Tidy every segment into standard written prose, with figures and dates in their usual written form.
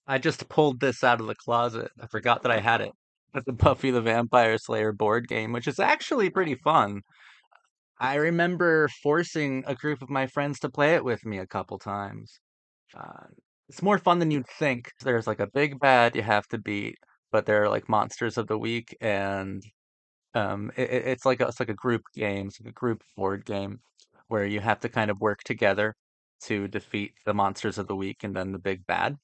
I just pulled this out of the closet. I forgot that I had it. It's the Buffy the Vampire Slayer board game, which is actually pretty fun. I remember forcing a group of my friends to play it with me a couple times. Uh, it's more fun than you'd think. There's like a big bad you have to beat, but there are like monsters of the week, and it's like a group game, it's like a group board game where you have to kind of work together to defeat the monsters of the week and then the big bad.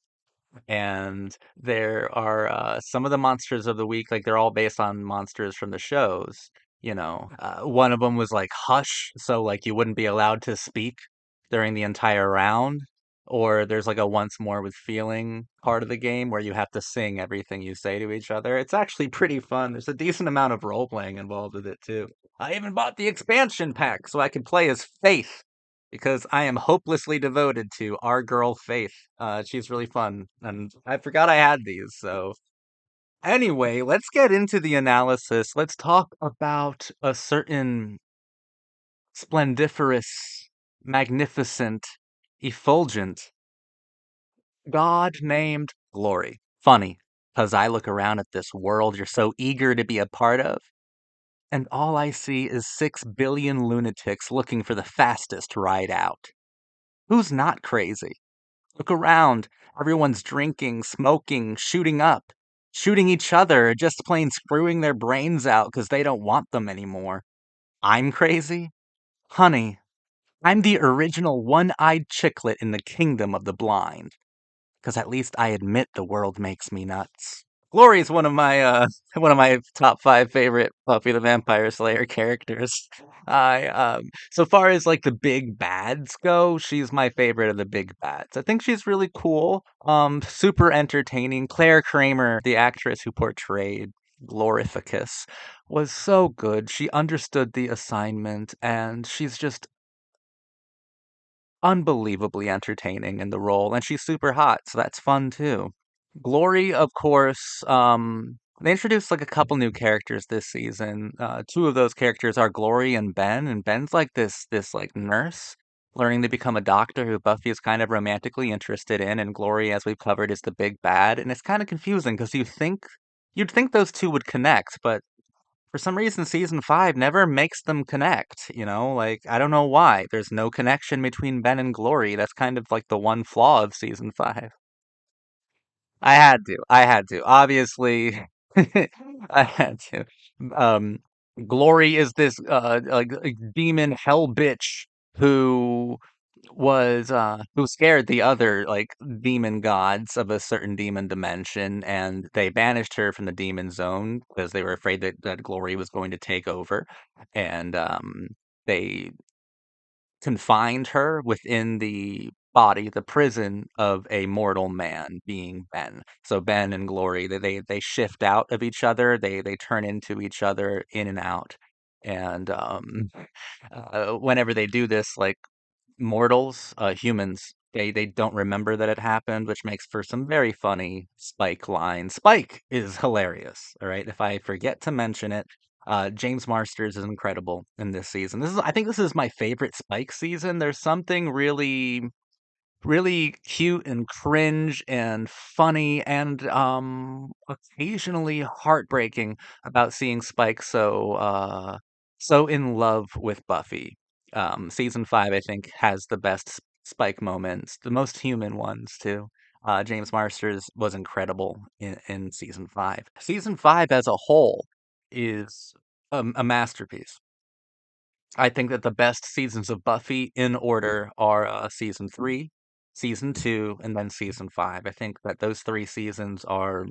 And there are some of the monsters of the week, like they're all based on monsters from the shows. One of them was like Hush, so like you wouldn't be allowed to speak during the entire round. Or there's like a Once More with Feeling part of the game where you have to sing everything you say to each other. It's actually pretty fun. There's a decent amount of role playing involved with it too. I even bought the expansion pack so I could play as Faith because I am hopelessly devoted to our girl Faith. She's really fun, and I forgot I had these. So anyway, let's get into the analysis. Let's talk about a certain splendiferous, magnificent, effulgent god named Glory. Funny, because I look around at this world you're so eager to be a part of, and all I see is 6 billion lunatics looking for the fastest ride out. Who's not crazy? Look around. Everyone's drinking, smoking, shooting up, shooting each other, just plain screwing their brains out because they don't want them anymore. I'm crazy? Honey, I'm the original one-eyed chicklet in the kingdom of the blind. Because at least I admit the world makes me nuts. Glory is one of my top five favorite Buffy the Vampire Slayer characters. I So far as like the big bads go, she's my favorite of the big bads. I think she's really cool, super entertaining. Claire Kramer, the actress who portrayed Glorificus, was so good. She understood the assignment, and she's just unbelievably entertaining in the role, and she's super hot, so that's fun too. Glory, of course, they introduced like a couple new characters this season. Two of those characters are Glory and Ben, and Ben's like this like nurse learning to become a doctor who Buffy is kind of romantically interested in, and Glory, as we've covered, is the big bad, and it's kind of confusing because you'd think those two would connect, but for some reason season 5 never makes them connect, like I don't know why. There's no connection between Ben and Glory. That's kind of like the one flaw of season 5. I had to obviously. I had to. um Glory is this like demon hell bitch who who scared the other like demon gods of a certain demon dimension, and they banished her from the demon zone because they were afraid that Glory was going to take over. And they confined her within the body, the prison of a mortal man, being Ben. So Ben and Glory, they shift out of each other. They turn into each other in and out. And whenever they do this, like mortals, humans, they don't remember that it happened, which makes for some very funny Spike lines. Spike is hilarious, all right? If I forget to mention it, James Marsters is incredible in this season. I think this is my favorite Spike season. There's something really cute and cringe and funny and occasionally heartbreaking about seeing Spike so in love with Buffy. Season 5 I think has the best Spike moments, the most human ones too. James Marsters was incredible in season 5. Season 5 as a whole is a masterpiece. I think that the best seasons of Buffy in order are season 3, season 2, and then season 5. I think that those three seasons are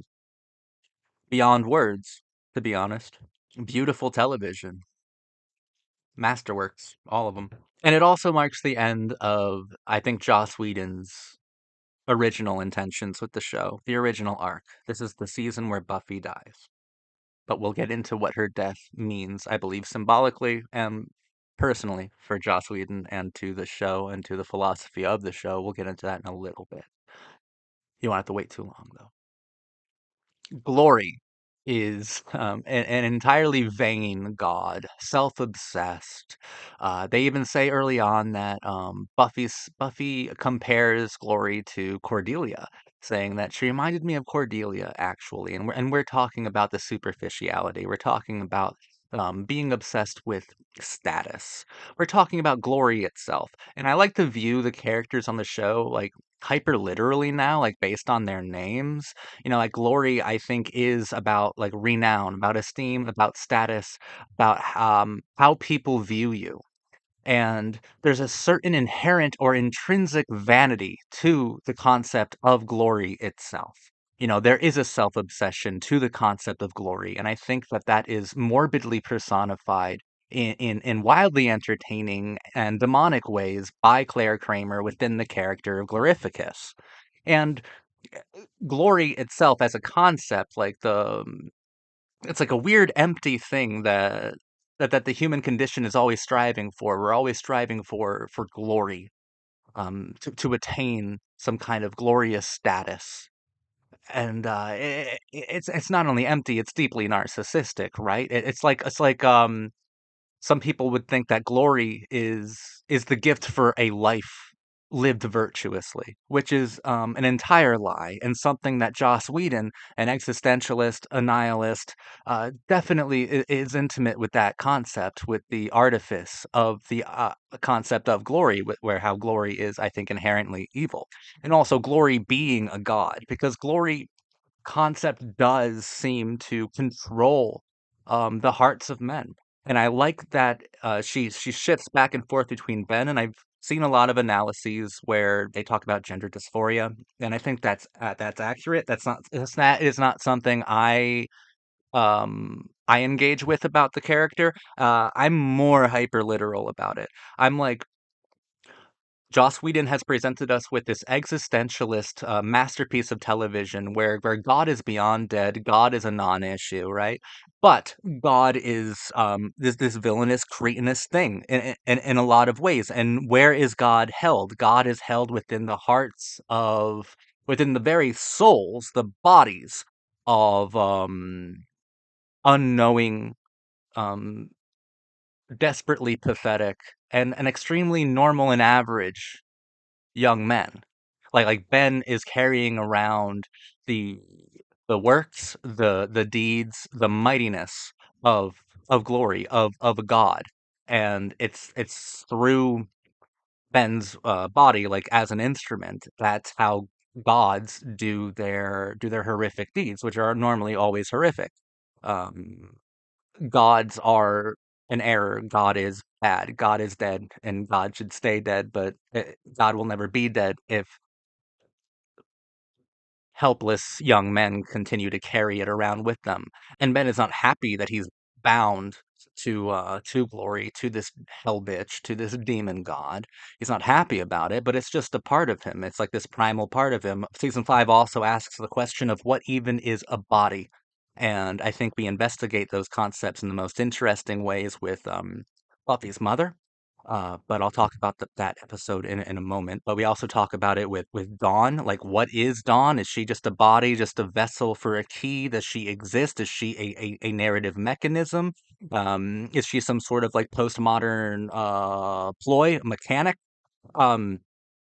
beyond words, to be honest. Beautiful television, masterworks, all of them. And it also marks the end of, I think, Joss Whedon's original intentions with the show, the original arc. This is the season where Buffy dies. But we'll get into what her death means, I believe, symbolically and personally for Joss Whedon and to the show and to the philosophy of the show. We'll get into that in a little bit. You won't have to wait too long, though. Glory is an entirely vain god, self-obsessed. They even say early on that Buffy compares Glory to Cordelia. saying that she reminded me of Cordelia, actually, and we're talking about the superficiality. We're talking about being obsessed with status. We're talking about glory itself, and I like to view the characters on the show like hyper literally now, like based on their names. You know, like glory, I think is about like renown, about esteem, about status, about how people view you. And there's a certain inherent or intrinsic vanity to the concept of glory itself. You know, there is a self obsession to the concept of glory. And I think that that is morbidly personified in wildly entertaining and demonic ways by Claire Kramer within the character of Glorificus. And glory itself as a concept, like it's like a weird empty thing that the human condition is always striving for. We're always striving for glory, to attain some kind of glorious status. And it's not only empty, it's deeply narcissistic, right? It's like some people would think that glory is the gift for a life lived virtuously, which is an entire lie and something that Joss Whedon, an existentialist, a nihilist, definitely is intimate with that concept, with the artifice of the concept of glory, where how glory is, I think, inherently evil, and also glory being a god, because glory concept does seem to control the hearts of men. And I like that she shifts back and forth between Ben, and I've seen a lot of analyses where they talk about gender dysphoria, and I think that's accurate. That is not something I engage with about the character. I'm more hyper literal about it. I'm like, Joss Whedon has presented us with this existentialist masterpiece of television where God is beyond dead, God is a non-issue, right? But God is this villainous, cretinous thing in a lot of ways. And where is God held? God is held within the hearts of, within the very souls, the bodies of unknowing, um, desperately pathetic, and extremely normal and average young men. Like Ben is carrying around the the works, the deeds, the mightiness of glory of a god, and it's through Ben's body, like as an instrument. That's how gods do their horrific deeds, which are normally always horrific. Um, Gods are an error. God is bad. God is dead, and God should stay dead. But God will never be dead if helpless young men continue to carry it around with them. And Ben is not happy that he's bound to glory, to this hell bitch, to this demon god. He's not happy about it, but it's just a part of him. It's like this primal part of him. Season 5 also asks the question of what even is a body. And I think we investigate those concepts in the most interesting ways with Buffy's mother. But I'll talk about that episode in a moment. But we also talk about it with Dawn. Like, what is Dawn? Is she just a body, just a vessel for a key? Does she exist? Is she a narrative mechanism? Is she some sort of like postmodern ploy mechanic? Um,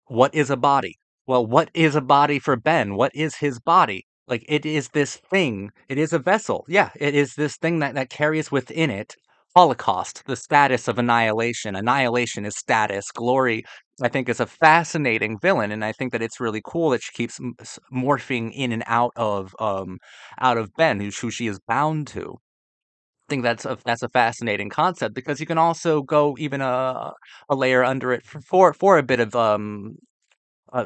what is a body? Well, what is a body for Ben? What is his body? Like, it is this thing. It is a vessel. Yeah, it is this thing that carries within it Holocaust, the status of annihilation. Annihilation is status. Glory, I think, is a fascinating villain, and I think that it's really cool that she keeps morphing in and out of Ben, who she is bound to. I think that's a fascinating concept because you can also go even a layer under it for a bit of uh,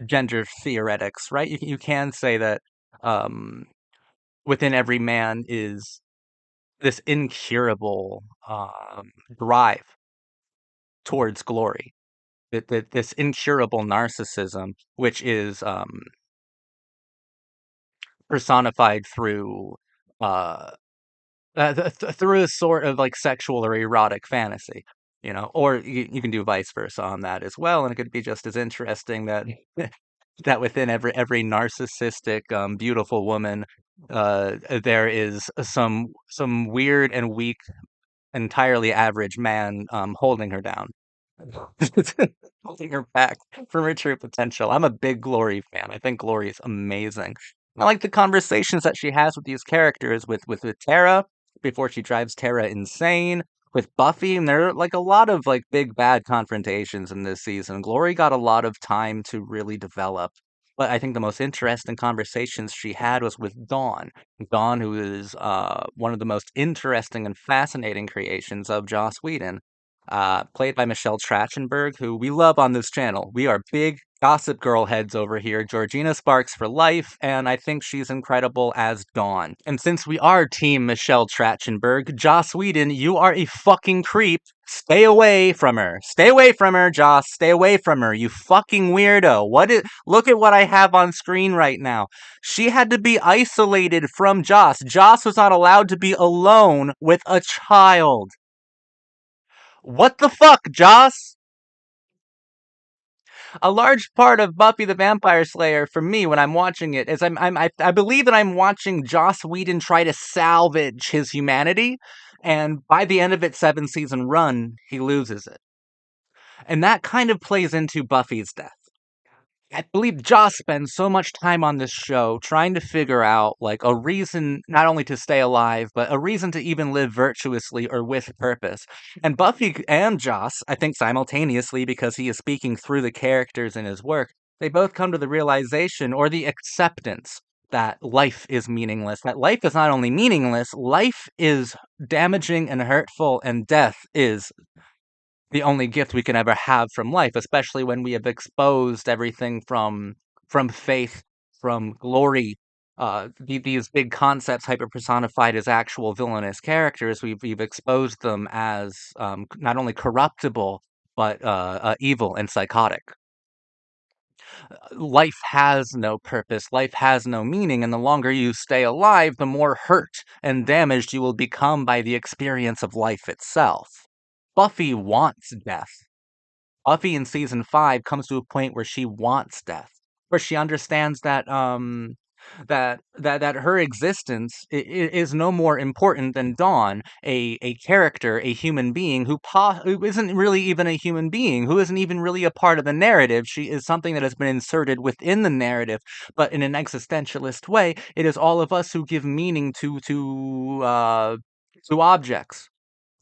gender theoretics, right? You can say that um, within every man is this incurable drive towards glory, this incurable narcissism, which is personified through uh, through a sort of like sexual or erotic fantasy, you know, or you can do vice versa on that as well, and it could be just as interesting that that within every narcissistic, beautiful woman, there is some weird and weak, entirely average man holding her down. Holding her back from her true potential. I'm a big Glory fan. I think Glory is amazing. I like the conversations that she has with these characters, with Tara before she drives Tara insane, with Buffy, and there are like a lot of like big bad confrontations in this season. Glory got a lot of time to really develop. But I think the most interesting conversations she had was with Dawn. Dawn, who is one of the most interesting and fascinating creations of Joss Whedon, played by Michelle Trachtenberg, who we love on this channel. We are big Gossip Girl heads over here. Georgina Sparks for life, and I think she's incredible as Dawn. And since we are Team Michelle Trachtenberg, Joss Whedon, you are a fucking creep. Stay away from her. Stay away from her, Joss. Stay away from her, you fucking weirdo. What is? Look at what I have on screen right now. She had to be isolated from Joss. Joss was not allowed to be alone with a child. What the fuck, Joss? A large part of Buffy the Vampire Slayer for me when I'm watching it is I believe that I'm watching Joss Whedon try to salvage his humanity, and by the end of its 7 season run, he loses it. And that kind of plays into Buffy's death. I believe Joss spends so much time on this show trying to figure out like a reason not only to stay alive, but a reason to even live virtuously or with purpose. And Buffy and Joss, I think simultaneously because he is speaking through the characters in his work, they both come to the realization or the acceptance that life is meaningless. That life is not only meaningless, life is damaging and hurtful, and death is the only gift we can ever have from life, especially when we have exposed everything from faith, from glory, these big concepts hyper personified as actual villainous characters. We've exposed them as not only corruptible but evil and psychotic. Life has no purpose, life has no meaning, and the longer you stay alive, the more hurt and damaged you will become by the experience of life itself. Buffy wants death. Buffy in season 5 comes to a point where she wants death, where she understands that that her existence is no more important than Dawn, a character, a human being who isn't really even a human being, who isn't even really a part of the narrative. She is something that has been inserted within the narrative, but in an existentialist way. It is all of us who give meaning to objects,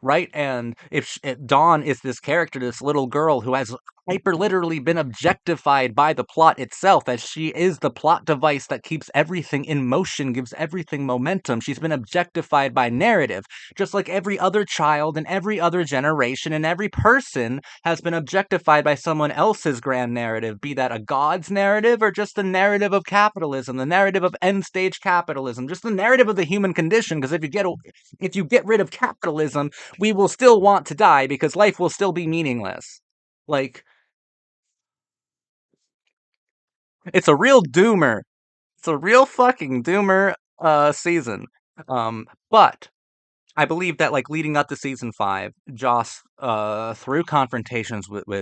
right? And if Dawn is this character, this little girl who has hyper literally been objectified by the plot itself, as she is the plot device that keeps everything in motion, gives everything momentum. She's been objectified by narrative, just like every other child and every other generation and every person has been objectified by someone else's grand narrative, be that a god's narrative or just the narrative of capitalism, the narrative of end stage capitalism, just the narrative of the human condition. Because if you get rid of capitalism, we will still want to die because life will still be meaningless. Like, it's a real doomer. It's a real fucking doomer season. But I believe that like leading up to season 5, Joss through confrontations with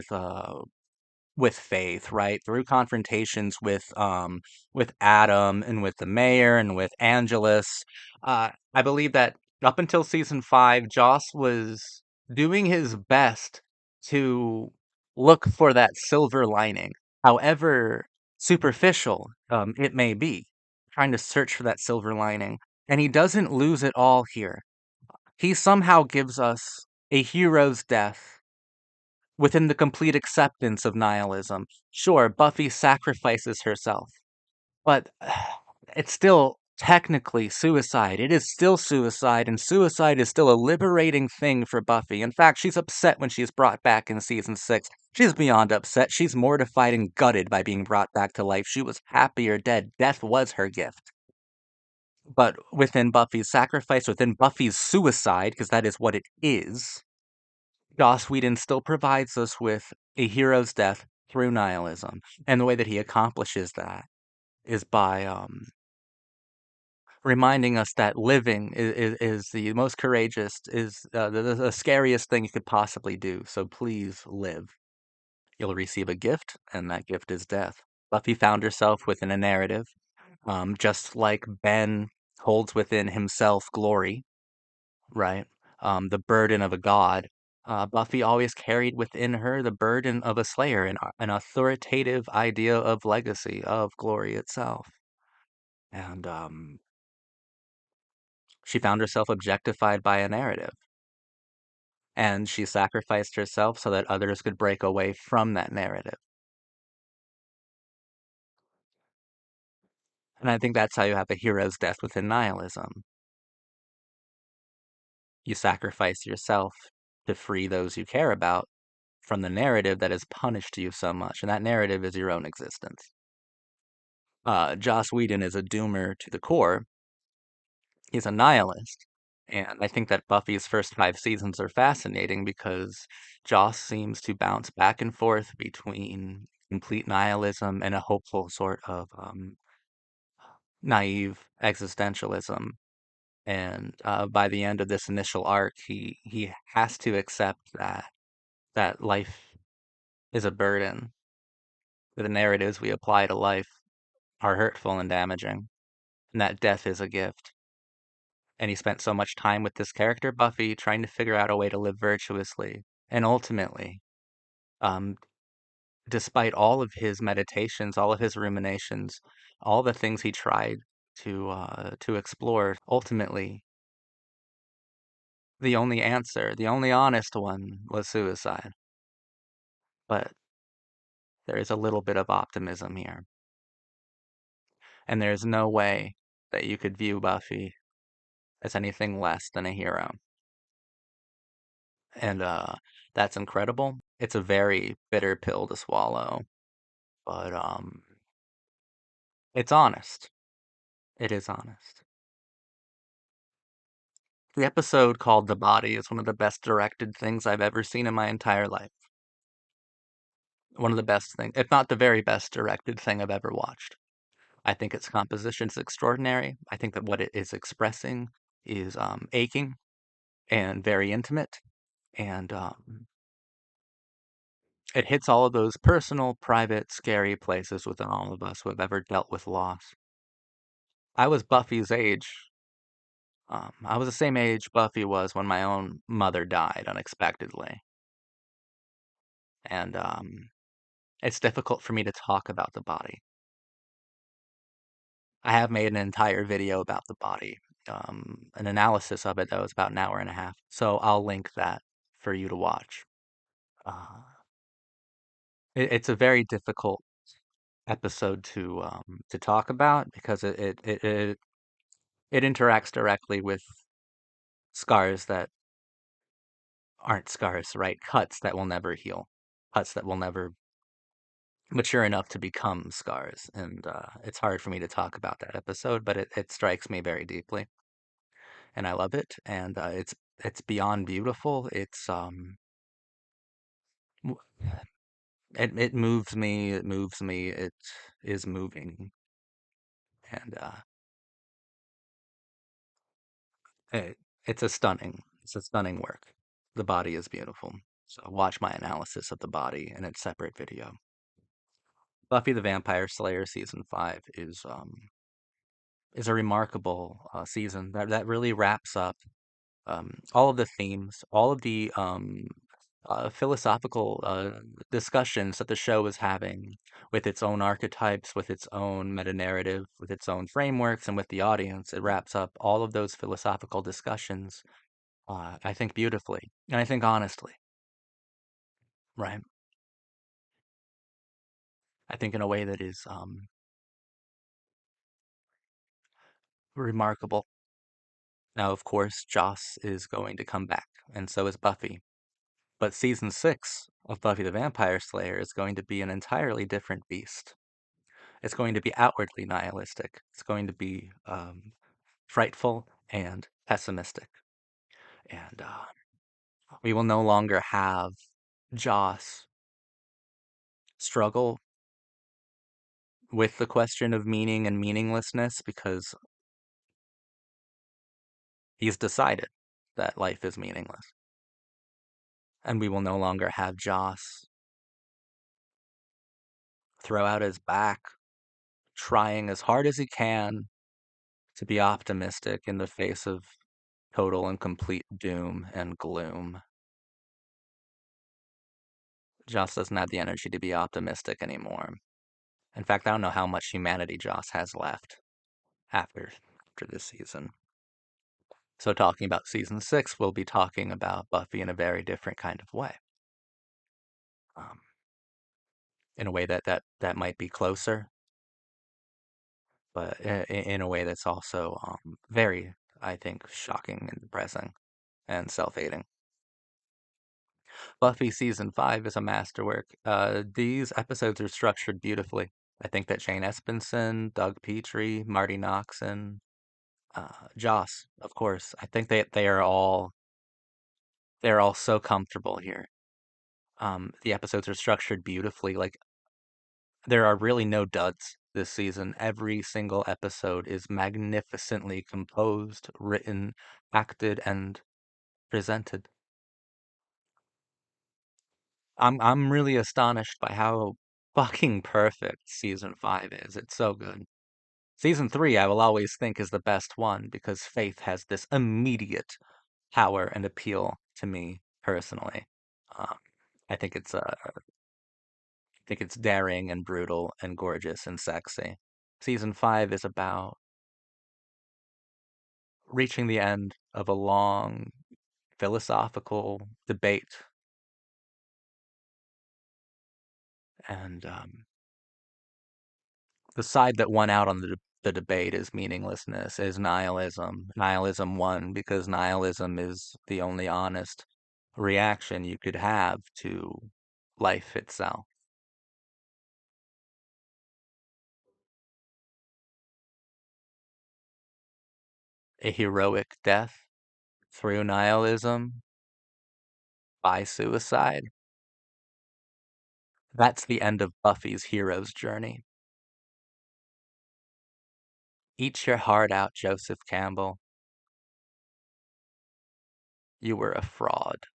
Faith, right? Through confrontations with Adam and with the mayor and with Angelus. I believe that up until season 5, Joss was doing his best to look for that silver lining, however superficial it may be, trying to search for that silver lining. And he doesn't lose it all here. He somehow gives us a hero's death within the complete acceptance of nihilism. Sure, Buffy sacrifices herself, but it's still technically suicide. It is still suicide, and suicide is still a liberating thing for Buffy. In fact, she's upset when she's brought back in season 6. She's beyond upset. She's mortified and gutted by being brought back to life. She was happier dead. Death was her gift. But within Buffy's sacrifice, within Buffy's suicide, because that is what it is, Joss Whedon still provides us with a hero's death through nihilism, and the way that he accomplishes that is by reminding us that living is the most courageous, is the scariest thing you could possibly do. So please live. You'll receive a gift, and that gift is death. Buffy found herself within a narrative, just like Ben holds within himself glory, right? The burden of a god. Buffy always carried within her the burden of a slayer, an authoritative idea of legacy, of glory itself. And she found herself objectified by a narrative, and she sacrificed herself so that others could break away from that narrative. And I think that's how you have a hero's death within nihilism. You sacrifice yourself to free those you care about from the narrative that has punished you so much, and that narrative is your own existence. Joss Whedon is a doomer to the core. He's a nihilist. And I think that Buffy's first 5 seasons are fascinating because Joss seems to bounce back and forth between complete nihilism and a hopeful sort of naive existentialism. And by the end of this initial arc, he has to accept that life is a burden, that the narratives we apply to life are hurtful and damaging, and that death is a gift. And he spent so much time with this character, Buffy, trying to figure out a way to live virtuously. And ultimately, um, despite all of his meditations, all of his ruminations, all the things he tried to explore, ultimately, the only answer, the only honest one, was suicide. But there is a little bit of optimism here, and there's no way that you could view Buffy as anything less than a hero. And that's incredible. It's a very bitter pill to swallow, but it's honest. It is honest. The episode called The Body is one of the best directed things I've ever seen in my entire life. One of the best things, if not the very best directed thing I've ever watched. I think its composition is extraordinary. I think that what it is expressing is aching and very intimate, and it hits all of those personal, private, scary places within all of us who have ever dealt with loss. I was Buffy's age. I was the same age Buffy was when my own mother died unexpectedly. And it's difficult for me to talk about the body. I have made an entire video about the body, an analysis of it that was about an hour and a half. So I'll link that for you to watch. Uh, it's a very difficult episode to talk about because it interacts directly with scars that aren't scars, right? Cuts that will never heal, cuts that will never mature enough to become scars. And it's hard for me to talk about that episode, but it strikes me very deeply, and I love it. And it's beyond beautiful. W- it moves me. It moves me. It is moving, and it, it's a stunning work. The body is beautiful. So watch my analysis of the body in its separate video. Buffy the Vampire Slayer season 5 is a remarkable season that really wraps up all of the themes, all of the philosophical discussions that the show is having with its own archetypes, with its own meta narrative, with its own frameworks, and with the audience. It wraps up all of those philosophical discussions, I think, beautifully, and I think honestly, right? I think in a way that is remarkable. Now, of course, Joss is going to come back, and so is Buffy. But season 6 of Buffy the Vampire Slayer is going to be an entirely different beast. It's going to be outwardly nihilistic. It's going to be frightful and pessimistic. And we will no longer have Joss struggle with the question of meaning and meaninglessness because he's decided that life is meaningless. And we will no longer have Joss throw out his back, trying as hard as he can to be optimistic in the face of total and complete doom and gloom. Joss doesn't have the energy to be optimistic anymore. In fact, I don't know how much humanity Joss has left after this season. So talking about season 6, we'll be talking about Buffy in a very different kind of way. Um, in a way that might be closer, but in a way that's also very, I think, shocking and depressing and self-hating. Buffy season 5 is a masterwork. These episodes are structured beautifully. I think that Jane Espenson, Doug Petrie, Marty Noxon, Joss, of course. I think they're all so comfortable here. The episodes are structured beautifully. Like there are really no duds this season. Every single episode is magnificently composed, written, acted, and presented. I'm really astonished by how fucking perfect season 5 is. It's so good. Season 3 I will always think is the best one because Faith has this immediate power and appeal to me personally. Um, I think it's daring and brutal and gorgeous and sexy. Season 5 is about reaching the end of a long philosophical debate and the side that won out on the debate is meaninglessness, is nihilism. Nihilism won because nihilism is the only honest reaction you could have to life itself. A heroic death through nihilism by suicide. That's the end of Buffy's hero's journey. Eat your heart out, Joseph Campbell. You were a fraud.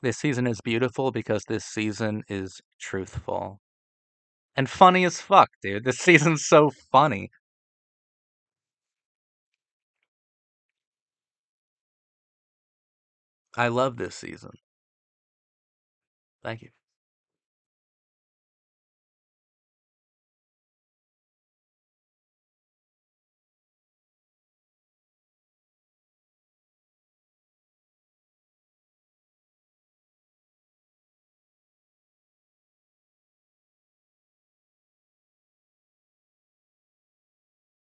This season is beautiful because this season is truthful and funny as fuck, dude. This season's so funny. I love this season. Thank you.